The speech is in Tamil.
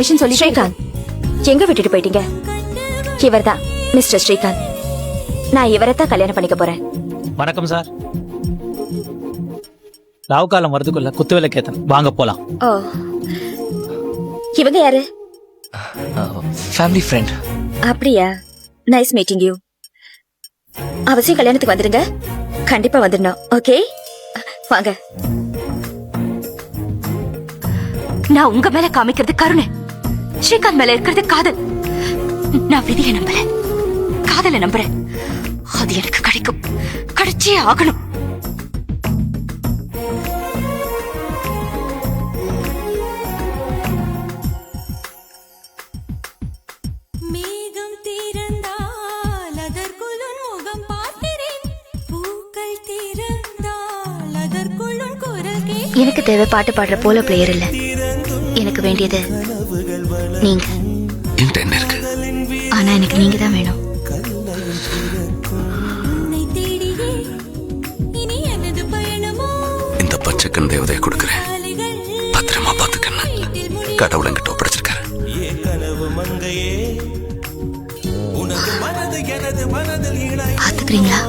மிஷன் சொல்லி ஸ்ரீகாந்த் எங்க விட்டுட்டு போயிட்டீங்க? இவர்தான் மிஸ்டர் ஸ்ரீகாந்த். நான் இவரைத்தான் கல்யாணம் பண்ணிக்க போறேன். வணக்கம் சார். ராவு காலம் வரதுக்குள்ள குத்துவேலை கேத்தன் வாங்க போலாம். ஓ, இவங்க யாரு? Family friend. அப்படியா? Nice meeting you. அவசியம் கல்யாணத்துக்கு வந்துருங்க. கண்டிப்பா வந்துடணும். ஓகே, வாங்க. நான் உங்க மேல காமிக்கிறது கருணை, ஸ்ரீகாந்த் மேல இருக்கிறது காதல். நான் விதியை நம்பல, காதலை நம்புறேன். அது எனக்கு கிடைக்கும், கிடைச்சே ஆகணும். எனக்கு தேவை பாட்டு பாடுற போல பிளேயர் இல்ல. எனக்கு வேண்டியது நீங்க. என்கிட்ட என்ன இருக்கு? ஆனா எனக்கு நீங்க தான் வேணும். இந்த பச்சைக்கண் தேவதையை கொடுக்குறேன், பத்திரமா பாத்துக்கன்னு கடவுள் என்கிட்ட ஒப்படைச்சிருக்காரு. பாத்துக்கிறீங்களா?